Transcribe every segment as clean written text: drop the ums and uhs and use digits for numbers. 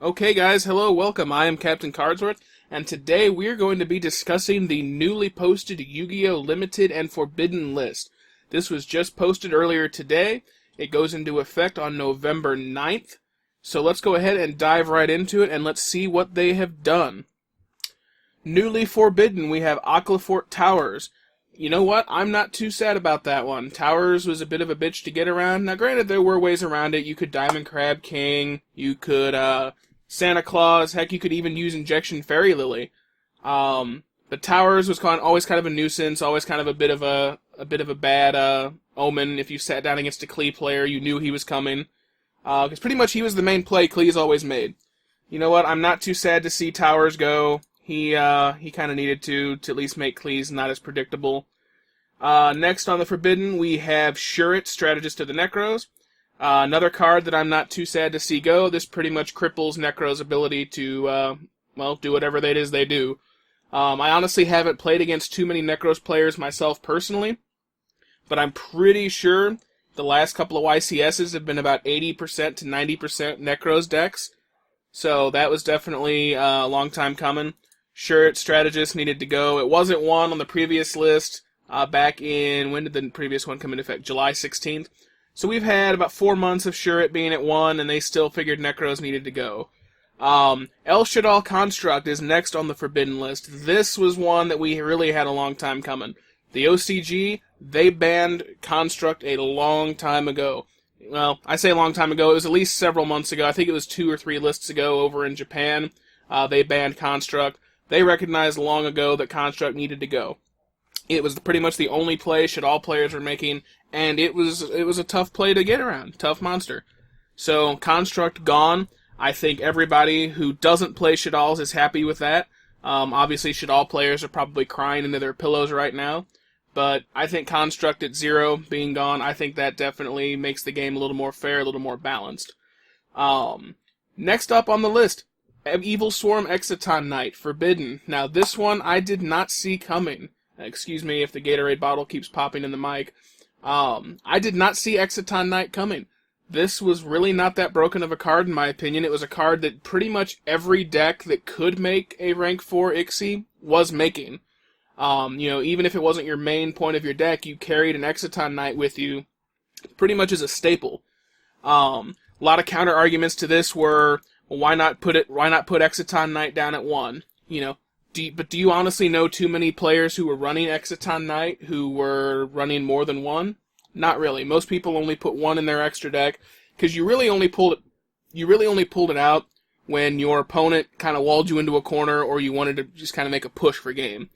Okay guys, hello, welcome. I am Captain Cardsworth, and today we are going to be discussing the newly posted Yu-Gi-Oh! Limited and Forbidden list. This was just posted earlier today. It goes into effect on November 9th. So let's go ahead and dive right into it, and let's see what they have done. Newly forbidden, we have Aquafort Towers. You know what? I'm not too sad about that one. Towers was a bit of a bitch to get around. Now, granted, there were ways around it. You could Diamond Crab King. You could, Santa Claus. Heck, you could even use Injection Fairy Lily. But Towers was always kind of a nuisance. Always kind of a bit of a bad omen. If you sat down against a Klee player, you knew he was coming. Because pretty much he was the main play Klee's always made. You know what? I'm not too sad to see Towers go. He kind of needed to at least make Klee's not as predictable. Next on the Forbidden, we have Shuret, Strategist of the Necros. Another card that I'm not too sad to see go. This pretty much cripples Necro's ability to, do whatever it is they do. I honestly haven't played against too many Necros players myself personally, but I'm pretty sure the last couple of YCSs have been about 80% to 90% Necros decks. So that was definitely a long time coming. Shuret, Strategist needed to go. It wasn't one on the previous list back in, when did the previous one come into effect? July 16th. So we've had about 4 months of Shuret being at 1, and they still figured Necros needed to go. El Shadal Construct is next on the Forbidden list. This was one that we really had a long time coming. The OCG, they banned Construct a long time ago. Well, I say a long time ago, it was at least several months ago. I think it was 2 or 3 lists ago over in Japan. They banned Construct. They recognized long ago that Construct needed to go. It was pretty much the only play Shadal players were making, and it was a tough play to get around. Tough monster. So, Construct gone. I think everybody who doesn't play Shadals is happy with that. Obviously, Shadal players are probably crying into their pillows right now. But I think Construct at 0 being gone, I think that definitely makes the game a little more fair, a little more balanced. Next up on the list, Evil Swarm Exciton Knight, Forbidden. Now, this one I did not see coming. Excuse me if the Gatorade bottle keeps popping in the mic. I did not see Exciton Knight coming. This was really not that broken of a card, in my opinion. It was a card that pretty much every deck that could make a rank 4 Ixie was making. Even if it wasn't your main point of your deck, you carried an Exciton Knight with you pretty much as a staple. A lot of counter arguments to this were, well, why not put Exciton Knight down at 1? But do you honestly know too many players who were running Exciton Knight who were running more than 1? Not really. Most people only put 1 in their extra deck because you really only pulled it out when your opponent kind of walled you into a corner or you wanted to just kind of make a push for game.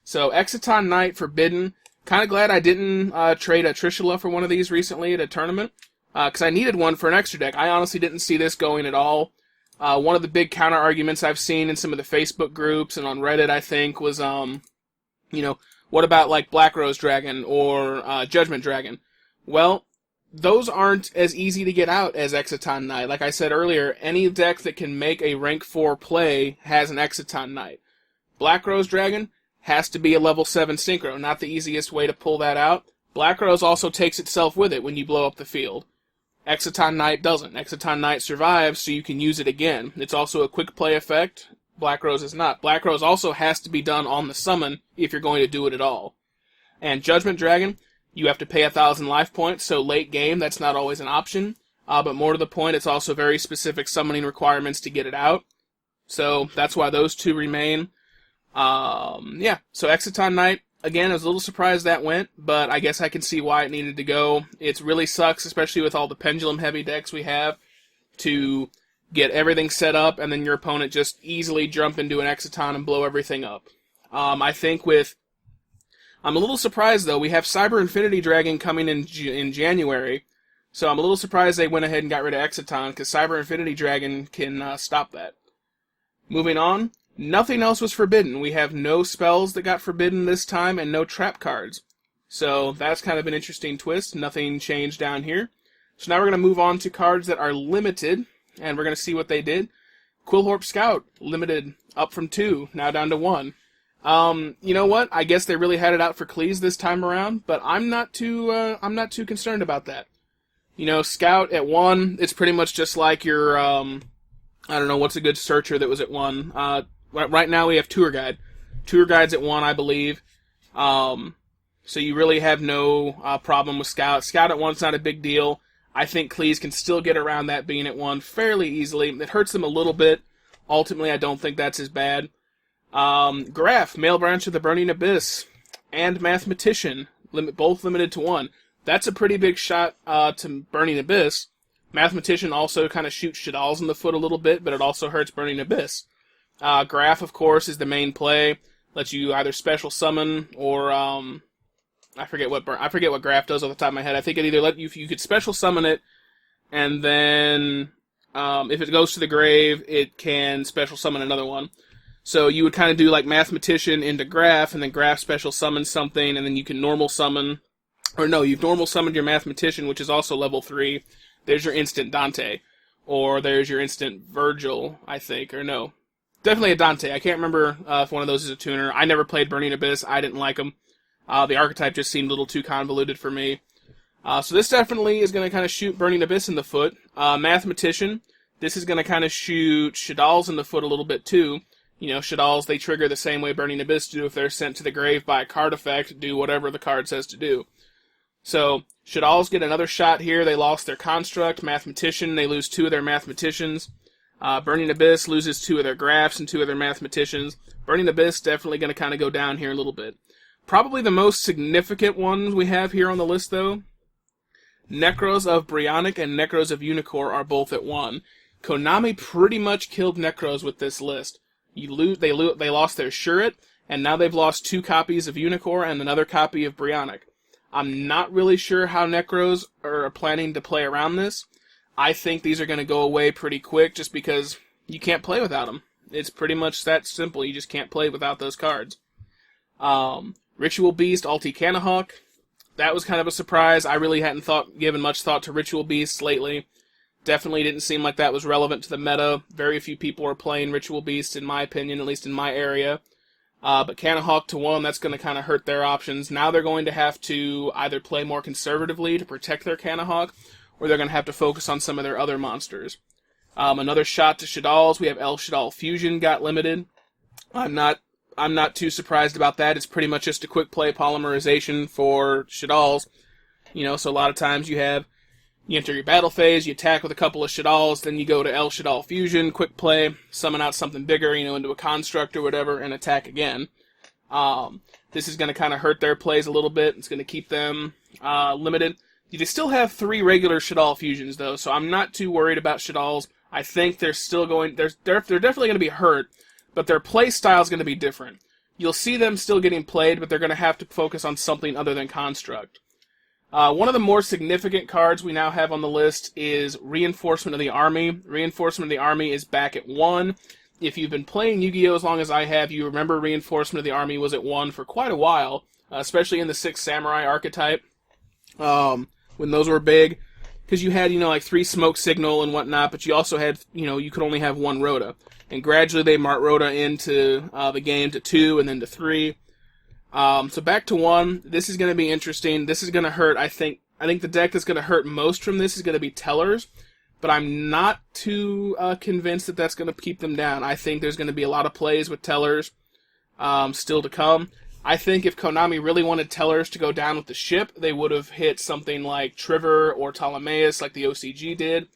So Exciton Knight Forbidden. Kind of glad I didn't trade a Trishula for one of these recently at a tournament because I needed one for an extra deck. I honestly didn't see this going at all. One of the big counter arguments I've seen in some of the Facebook groups and on Reddit, I think, was, what about like Black Rose Dragon or Judgment Dragon? Well, those aren't as easy to get out as Exciton Knight. Like I said earlier, any deck that can make a rank 4 play has an Exciton Knight. Black Rose Dragon has to be a level 7 Synchro, not the easiest way to pull that out. Black Rose also takes itself with it when you blow up the field. Exciton Knight doesn't. Exciton Knight survives, so you can use it again. It's also a quick play effect. Black Rose is not. Black Rose also has to be done on the summon if you're going to do it at all. And Judgment Dragon, you have to pay 1,000 life points, so late game, that's not always an option. But more to the point, it's also very specific summoning requirements to get it out. So that's why those two remain. So Exciton Knight, again, I was a little surprised that went, but I guess I can see why it needed to go. It really sucks, especially with all the pendulum-heavy decks we have, to get everything set up, and then your opponent just easily jump into an Exciton and blow everything up. I'm a little surprised, though. We have Cyber Infinity Dragon coming in January, so I'm a little surprised they went ahead and got rid of Exciton, because Cyber Infinity Dragon can stop that. Moving on. Nothing else was forbidden. We have no spells that got forbidden this time and no trap cards. So that's kind of an interesting twist. Nothing changed down here. So now we're going to move on to cards that are limited, and we're going to see what they did. Quillhorp Scout, limited, up from 2, now down to 1. You know what? I guess they really had it out for Klees this time around, but I'm not too concerned about that. Scout at 1, it's pretty much just like your I don't know what's a good searcher that was at 1. Right now we have Tour Guide. Tour Guide's at 1, I believe. So you really have no problem with Scout. Scout at 1's not a big deal. I think Cleese can still get around that being at 1 fairly easily. It hurts them a little bit. Ultimately, I don't think that's as bad. Graph, Male Branch of the Burning Abyss, and Mathematician, both limited to 1. That's a pretty big shot to Burning Abyss. Mathematician also kind of shoots Shadal's in the foot a little bit, but it also hurts Burning Abyss. Graph, of course, is the main play. Lets you either special summon or I forget what Graph does off the top of my head. I think it either let you could special summon it, and then if it goes to the grave, it can special summon another one. So you would kind of do like Mathematician into Graph, and then Graph special summon something, and then you can normal summon. Or no, you've normal summoned your Mathematician, which is also level 3. There's your instant Dante. Or there's your instant Virgil, I think. Or no. Definitely a Dante. I can't remember if one of those is a tuner. I never played Burning Abyss. I didn't like them. The archetype just seemed a little too convoluted for me. So this definitely is going to kind of shoot Burning Abyss in the foot. Mathematician. This is going to kind of shoot Shadal's in the foot a little bit too. You know, Shadal's, they trigger the same way Burning Abyss do if they're sent to the grave by a card effect, do whatever the card says to do. So, Shadal's get another shot here. They lost their Construct. Mathematician, they lose 2 of their Mathematicians. Burning Abyss loses 2 of their Graphs and 2 of their Mathematicians. Burning Abyss definitely going to kind of go down here a little bit. Probably the most significant ones we have here on the list, though. Necros of Brionac and Necros of Unicorn are both at 1. Konami pretty much killed Necros with this list. They lost their Shuret, and now they've lost 2 copies of Unicorn and another copy of Brionac. I'm not really sure how Necros are planning to play around this. I think these are going to go away pretty quick just because you can't play without them. It's pretty much that simple. You just can't play without those cards. Ritual Beast, Alti Canahawk. That was kind of a surprise. I really hadn't given much thought to Ritual Beasts lately. Definitely didn't seem like that was relevant to the meta. Very few people are playing Ritual Beast, in my opinion, at least in my area. But Canahawk to 1, that's going to kind of hurt their options. Now they're going to have to either play more conservatively to protect their Canahawk, or they're going to have to focus on some of their other monsters. Another shot to Shadal's. We have El Shadal Fusion got limited. I'm not too surprised about that. It's pretty much just a quick play polymerization for Shadal's. You know, so a lot of times you enter your battle phase, you attack with a couple of Shadal's, then you go to El Shadal Fusion, quick play, summon out something bigger, into a construct or whatever, and attack again. This is going to kind of hurt their plays a little bit. It's going to keep them limited. You still have 3 regular Shadal Fusions, though, so I'm not too worried about Shadal's. I think they're still they're definitely going to be hurt, but their play style is going to be different. You'll see them still getting played, but they're going to have to focus on something other than Construct. One of the more significant cards we now have on the list is Reinforcement of the Army. Reinforcement of the Army is back at 1. If you've been playing Yu-Gi-Oh! As long as I have, you remember Reinforcement of the Army was at 1 for quite a while, especially in the 6 Samurai archetype, when those were big. Because you had, like 3 Smoke Signal and whatnot, but you also had, you could only have 1 Rhoda. And gradually they marked Rhoda into the game to 2 and then to 3. So back to 1. This is going to be interesting. This is going to hurt. I think the deck that's going to hurt most from this is going to be Tellers, but I'm not too convinced that that's going to keep them down. I think there's going to be a lot of plays with Tellers still to come. I think if Konami really wanted Tellers to go down with the ship, they would have hit something like Trivor or Ptolemaeus like the OCG did.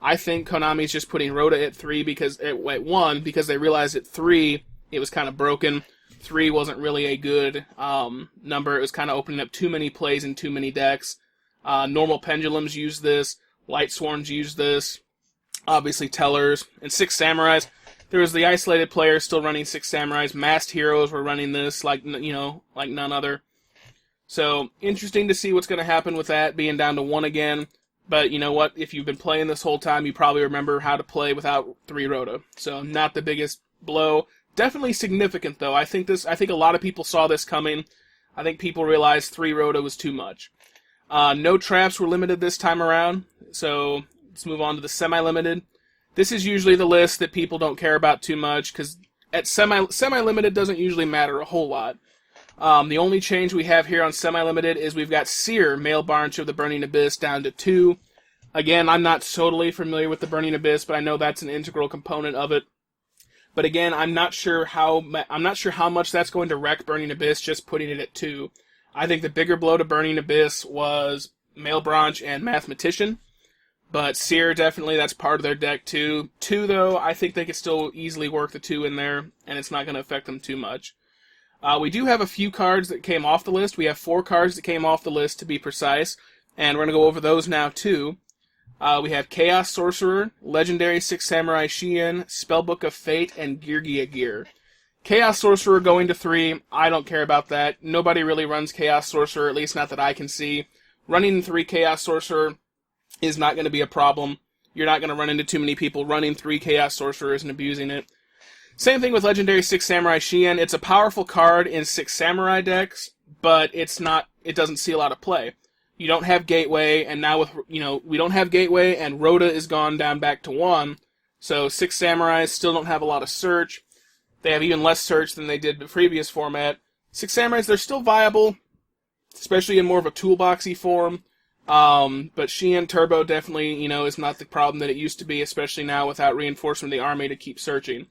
I think Konami's just putting Rhoda at 3 at 1 because they realized at 3 it was kind of broken. 3 wasn't really a good number. It was kind of opening up too many plays in too many decks. Normal Pendulums use this. Light Swarms use this. Obviously Tellers. And 6 Samurais. There was the isolated players still running 6 Samurais. Masked Heroes were running this like none other. So, interesting to see what's going to happen with that being down to 1 again. But you know what? If you've been playing this whole time, you probably remember how to play without 3 Rhoda. So, not the biggest blow. Definitely significant, though. I think a lot of people saw this coming. I think people realized 3 Rhoda was too much. No traps were limited this time around, so let's move on to the semi-limited. This is usually the list that people don't care about too much, because at semi-limited doesn't usually matter a whole lot. The only change we have here on semi-limited is we've got Seer, Male Branch of the Burning Abyss, down to 2. Again, I'm not totally familiar with the Burning Abyss, but I know that's an integral component of it. But again, I'm not sure how much that's going to wreck Burning Abyss just putting it at 2. I think the bigger blow to Burning Abyss was Male Branch and Mathematician. But Seer, definitely, that's part of their deck too. 2, though, I think they could still easily work the 2 in there, and it's not going to affect them too much. We do have a few cards that came off the list. We have 4 cards that came off the list, to be precise, and we're going to go over those now, too. We have Chaos Sorcerer, Legendary 6 Samurai Shien, Spellbook of Fate, and Yugioh. Chaos Sorcerer going to 3, I don't care about that. Nobody really runs Chaos Sorcerer, at least not that I can see. Running 3 Chaos Sorcerer is not going to be a problem. You're not going to run into too many people running 3 Chaos Sorcerers and abusing it. Same thing with Legendary 6 Samurai Shien. It's a powerful card in 6 Samurai decks, but it doesn't see a lot of play. You don't have Gateway, and now we don't have Gateway, and Rhoda is gone down back to 1, so 6 Samurais still don't have a lot of search. They have even less search than they did the previous format. 6 Samurais, they're still viable, especially in more of a toolboxy form, but Shien Turbo definitely, is not the problem that it used to be, especially now without reinforcement of the army to keep searching.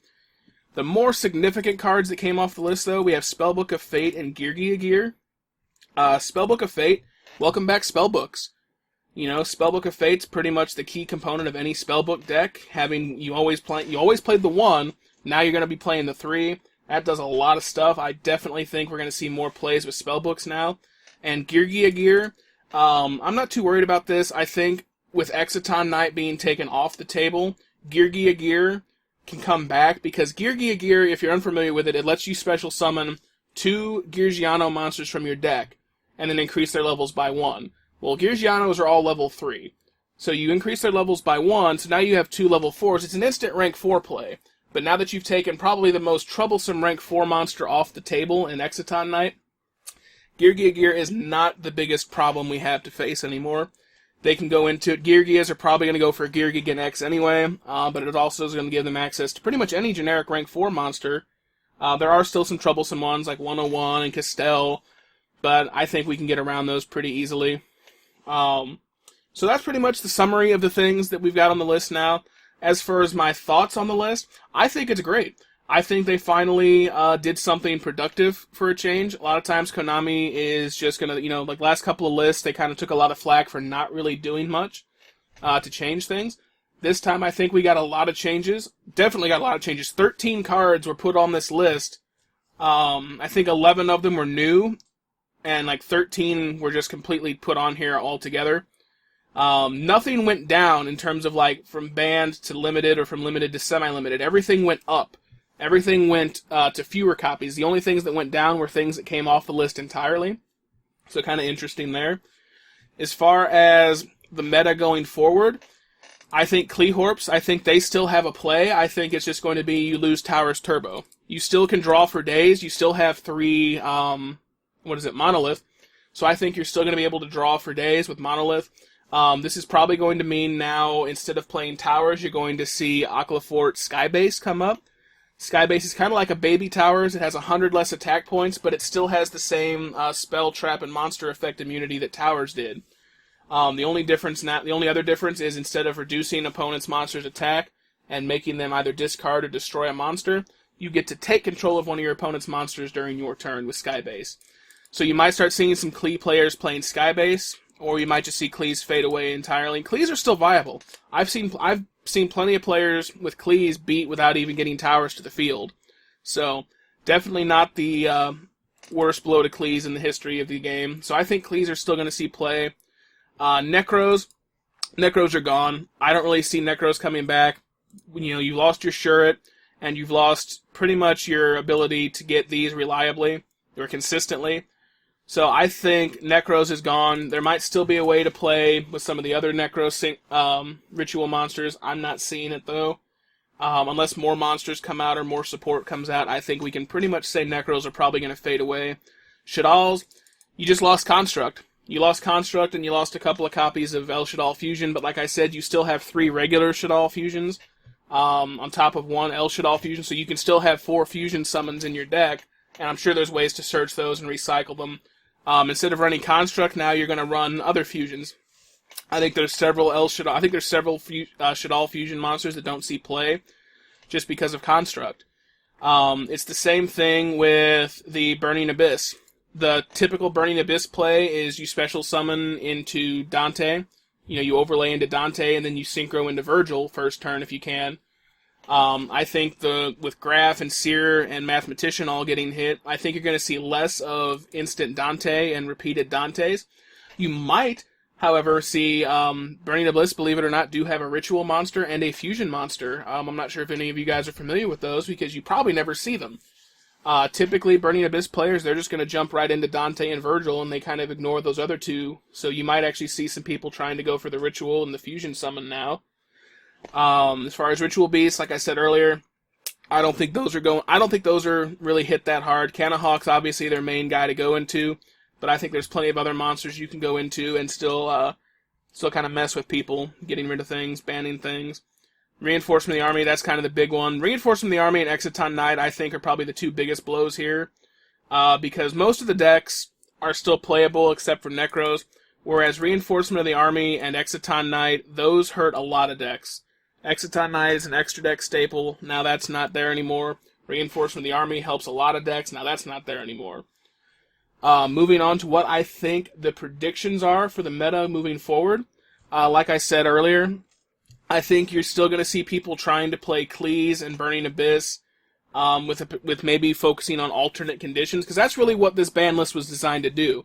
The more significant cards that came off the list, though, we have Spellbook of Fate and Yugioh. Spellbook of Fate, welcome back Spellbooks. Spellbook of Fate's pretty much the key component of any Spellbook deck. You always played the 1, now you're going to be playing the 3. That does a lot of stuff. I definitely think we're going to see more plays with Spellbooks now. And Yugioh, I'm not too worried about this. I think with Exciton Knight being taken off the table, Yugioh can come back, because Yugioh, if you're unfamiliar with it, it lets you special summon 2 Girgiano monsters from your deck, and then increase their levels by 1. Well, Girgianos are all level 3. So you increase their levels by 1, so now you have 2 level 4s. It's an instant rank 4 play. But now that you've taken probably the most troublesome rank 4 monster off the table in Exciton Knight, Yugioh is not the biggest problem we have to face anymore. They can go into it. Girgias are probably going to go for Girgigan X anyway, but it also is going to give them access to pretty much any generic rank 4 monster. There are still some troublesome ones like 101 and Castell, but I think we can get around those pretty easily. So that's pretty much the summary of the things that we've got on the list now. As far as my thoughts on the list, I think it's great. I think they finally did something productive for a change. A lot of times Konami is just going to, like last couple of lists, they kind of took a lot of flack for not really doing much to change things. This time I think we got a lot of changes. Definitely got a lot of changes. 13 cards were put on this list. I think 11 of them were new, and like 13 were just completely put on here altogether. Nothing went down in terms of like from banned to limited or from limited to semi-limited. Everything went up. Everything went to fewer copies. The only things that went down were things that came off the list entirely. So kind of interesting there. As far as the meta going forward, I think Kleehorps, I think they still have a play. I think it's just going to be you lose Towers Turbo. You still can draw for days. You still have 3, Monolith. So I think you're still going to be able to draw for days with Monolith. This is probably going to mean now, instead of playing Towers, you're going to see Aquafort Skybase come up. Skybase is kind of like a baby Towers. It has 100 less attack points, but it still has the same spell, trap, and monster effect immunity that Towers did. The only other difference is instead of reducing opponent's monster's attack and making them either discard or destroy a monster, you get to take control of one of your opponent's monsters during your turn with Skybase. So you might start seeing some Klee players playing Skybase, or you might just see Klees fade away entirely. Klees are still viable. I've seen plenty of players with Klees beat without even getting Towers to the field. So definitely not the worst blow to Klees in the history of the game. So I think Klees are still going to see play. Necros are gone. I don't really see Necros coming back. You lost your Shuret, and you've lost pretty much your ability to get these reliably or consistently. So I think Necros is gone. There might still be a way to play with some of the other Necros ritual monsters. I'm not seeing it, though. Unless more monsters come out or more support comes out, I think we can pretty much say Necros are probably going to fade away. Shaddolls, you just lost Construct. You lost Construct and you lost a couple of copies of El Shaddol Fusion, but like I said, you still have 3 regular Shaddol Fusions on top of 1 El Shaddol Fusion, so you can still have 4 Fusion summons in your deck, and I'm sure there's ways to search those and recycle them. Instead of running Construct, now you're going to run other fusions. I think there's several I think there's several Shadal fusion monsters that don't see play just because of construct. It's the same thing with the Burning Abyss. The typical Burning Abyss play is you special summon into Dante. You overlay into Dante and then you synchro into Virgil first turn if you can. I think with Graph and Seer and Mathematician all getting hit, I think you're going to see less of instant Dante and repeated Dantes. You might, however, see Burning Abyss, believe it or not, do have a ritual monster and a fusion monster. I'm not sure if any of you guys are familiar with those because you probably never see them. Typically, Burning Abyss players, they're just going to jump right into Dante and Virgil, and they kind of ignore those other two. So you might actually see some people trying to go for the ritual and the fusion summon now. As far as ritual beasts, like I said earlier, I don't think those are really hit that hard. Canahawk's obviously their main guy to go into, but I think there's plenty of other monsters you can go into and still kind of mess with people, getting rid of things, banning things. Reinforcement of the Army, that's kind of the big one. Reinforcement of the Army and Exciton Knight, I think, are probably the two biggest blows here, because most of the decks are still playable except for Necros, whereas Reinforcement of the Army and Exciton Knight, those hurt a lot of decks. Exciton Knight is an extra deck staple, now that's not there anymore. Reinforcement of the Army helps a lot of decks, now that's not there anymore. Moving on to what I think the predictions are for the meta moving forward. Like I said earlier, I think you're still going to see people trying to play Cleese and Burning Abyss, with maybe focusing on alternate conditions, because that's really what this ban list was designed to do.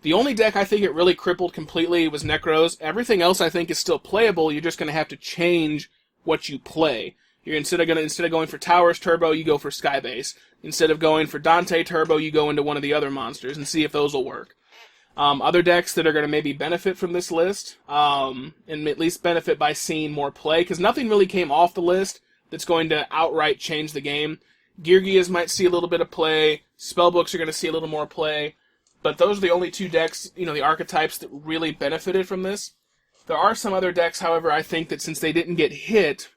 The only deck I think it really crippled completely was Necros. Everything else I think is still playable. You're just going to have to change what you play. You're instead of going for Towers Turbo, you go for Skybase. Instead of going for Dante Turbo, you go into one of the other monsters and see if those will work. Other decks that are going to maybe benefit from this list, and at least benefit by seeing more play, because nothing really came off the list that's going to outright change the game. Yugiohs might see a little bit of play, Spellbooks are going to see a little more play, but those are the only two decks, the archetypes that really benefited from this. There are some other decks, however, I think that since they didn't get hit,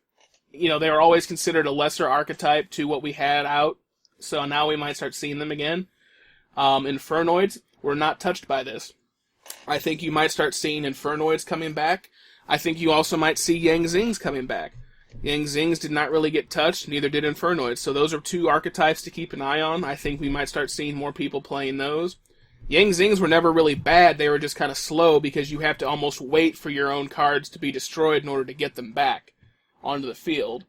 they were always considered a lesser archetype to what we had out, so now we might start seeing them again. Infernoids were not touched by this. I think you might start seeing Infernoids coming back. I think you also might see Yang Zings coming back. Yang Zings did not really get touched, neither did Infernoids, so those are two archetypes to keep an eye on. I think we might start seeing more people playing those. Yang Zings were never really bad, they were just kind of slow because you have to almost wait for your own cards to be destroyed in order to get them back onto the field.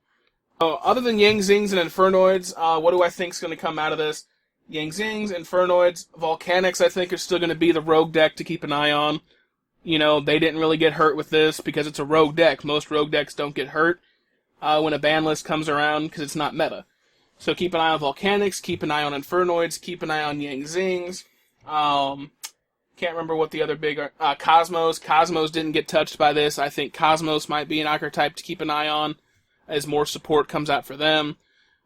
Other than Yang Zings and Infernoids, what do I think is going to come out of this? Yang Zings, Infernoids, Volcanics I think are still going to be the rogue deck to keep an eye on. They didn't really get hurt with this because it's a rogue deck. Most rogue decks don't get hurt when a ban list comes around because it's not meta. So keep an eye on Volcanics, keep an eye on Infernoids, keep an eye on Yang Zings. Can't remember what the other big are. Cosmos. Cosmos didn't get touched by this. I think Cosmos might be an archetype to keep an eye on as more support comes out for them.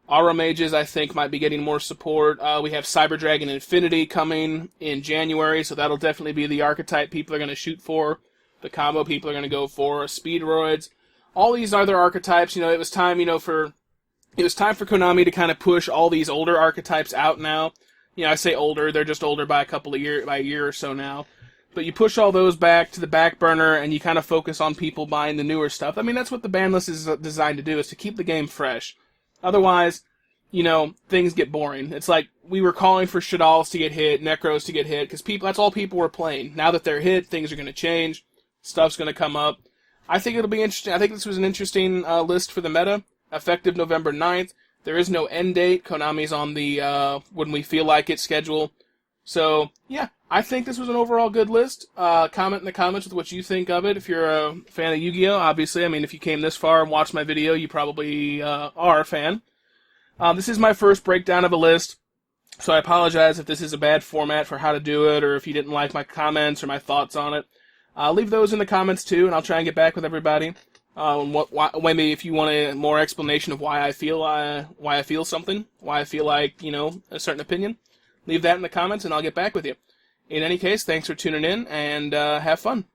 Aura Mages, I think, might be getting more support. We have Cyber Dragon Infinity coming in January, so that'll definitely be the archetype people are going to shoot for. The combo people are going to go for. Speedroids. All these other archetypes, it was time, for Konami to kind of push all these older archetypes out now. I say older, they're just older by a year or so now. But you push all those back to the back burner, and you kind of focus on people buying the newer stuff. I mean, that's what the ban list is designed to do, is to keep the game fresh. Otherwise, things get boring. It's like we were calling for Shadals to get hit, Necros to get hit, because that's all people were playing. Now that they're hit, things are going to change. Stuff's going to come up. I think it'll be interesting. I think this was an interesting list for the meta. Effective November 9th. There is no end date. Konami's on the when we feel like it schedule. So, yeah, I think this was an overall good list. Comment in the comments with what you think of it. If you're a fan of Yu-Gi-Oh, obviously. I mean, if you came this far and watched my video, you probably are a fan. This is my first breakdown of a list, so I apologize if this is a bad format for how to do it, or if you didn't like my comments or my thoughts on it. Leave those in the comments too, and I'll try and get back with everybody. Maybe if you want a more explanation of why I feel something, why I feel like, a certain opinion, leave that in the comments and I'll get back with you. In any case, thanks for tuning in, and have fun.